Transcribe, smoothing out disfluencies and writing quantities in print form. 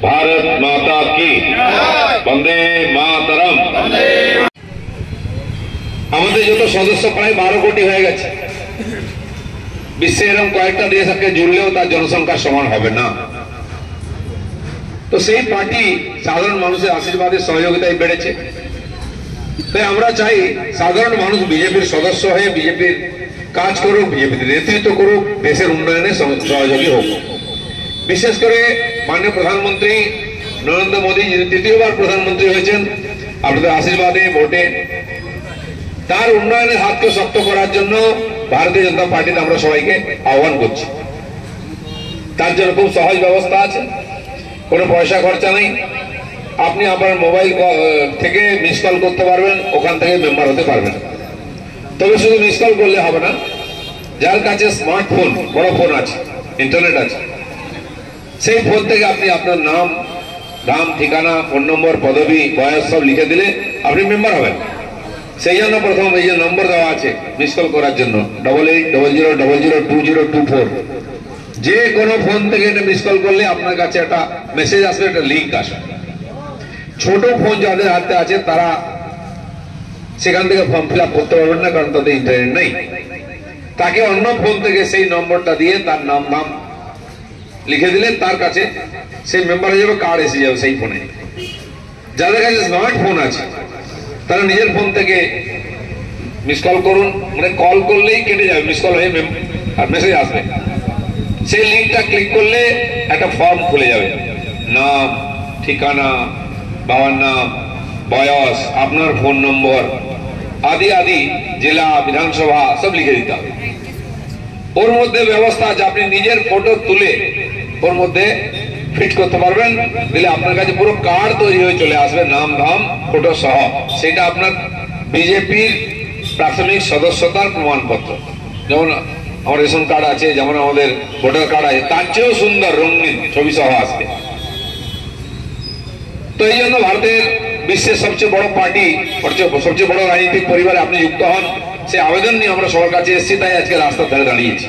भारत माता की वंदे मातरम। আমাদের যত সদস্য প্রায় 12 কোটি হয়ে গেছে। বিশ্বে এরকম কয়েকটা দেশ আজকে জুড়লেও তার জনসংখ্যার সমান হবে না। তো সেই পার্টি সাধারণ মানুষের আশীর্বাদের সহযোগিতায় বেড়েছে। তাই আমরা চাই সাধারণ মানুষ বিজেপির সদস্য হয়ে বিজেপির কাজ করুক, বিজেপির নেতৃত্ব করুক, দেশের উন্নয়নে সহযোগী হোক। বিশেষ করে মাননীয় প্রধানমন্ত্রী নরেন্দ্র মোদী, যিনি তৃতীয়বার প্রধানমন্ত্রী হয়েছেন আপনাদের আশীর্বাদে, ভোটে, তার উন্নয়নের হাতকে শক্ত করার জন্য ভারতীয় জনতা পার্টিতে আমরা সবাইকে আহ্বান করছি। তার জন্য খুব সহজ ব্যবস্থা আছে, কোনো পয়সা খরচা নেই। আপনি আপনার মোবাইল থেকে মিস কল করতে পারবেন, ওখান থেকে মেম্বার হতে পারবেন। তবে শুধু মিস কল করলে হবে না, যার কাছে স্মার্টফোন, বড় ফোন আছে, ইন্টারনেট আছে, সেই ফোন থেকে আপনি আপনার নাম, ঠিকানা, ফোন নম্বর, পদবি, বয়স সব লিখে দিলে আপনি মেম্বার হবেন। সেই জন্য প্রথম এই যে নম্বর দেওয়া আছে মিস কল করার জন্য 8800002024, যে কোনো ফোন থেকে এটা মিস কল করলে আপনার কাছে একটা মেসেজ আসবে, একটা লিঙ্ক আসবে। ছোট ফোন যাদের হাতে আছে তারা সেখান থেকে ফর্ম ফিল আপ করতে পারবেন না, কারণ তাদের ইন্টারনেট নেই। তাকে অন্য ফোন থেকে সেই নম্বরটা দিয়ে তার নাম লিখে দিলে তার কাছে সেই মেম্বার হয়ে যাবে, কার্ড এসে যাবে সেই ফোনে। যাদের কাছে স্মার্টফোন আছে তারা নিজের ফোন থেকে মিস কল করুন, মানে কল করলেই কেটে যাবে, মিস কল হয়ে মেসেজ আসবে। সেই লিঙ্কটা ক্লিক করলে একটা ফর্ম খুলে যাবে, নাম, ঠিকানা, বাবার নাম, বয়স, আপনার ফোন নম্বর আদি আদি, জেলা, বিধানসভা সব লিখে দিতে হবে। ওর মধ্যে ব্যবস্থা আছে, আপনি নিজের ফটো তুলে ওর মধ্যে ফিট করতে পারবেন, দিলে আপনার কাছে পুরো কার্ড তৈরি হয়ে চলে আসবে, নাম, ফটো সহ। সেটা আপনার বিজেপির প্রাথমিক সদস্যতার প্রমাণপত্র। যেমন আমার রেশন কার্ড আছে, যেমন আমাদের ভোটার কার্ড আছে, তার চেয়েও সুন্দর রঙিন ছবি সহ আসবে। তো এই জন্য ভারতের বিশ্বের সবচেয়ে বড় পার্টি, সবচেয়ে বড় রাজনৈতিক পরিবারে আপনি যুক্ত হন, সেই আবেদন নিয়ে আমরা সবার কাছে এসেছি, তাই আজকে রাস্তার ধারে দাঁড়িয়েছি।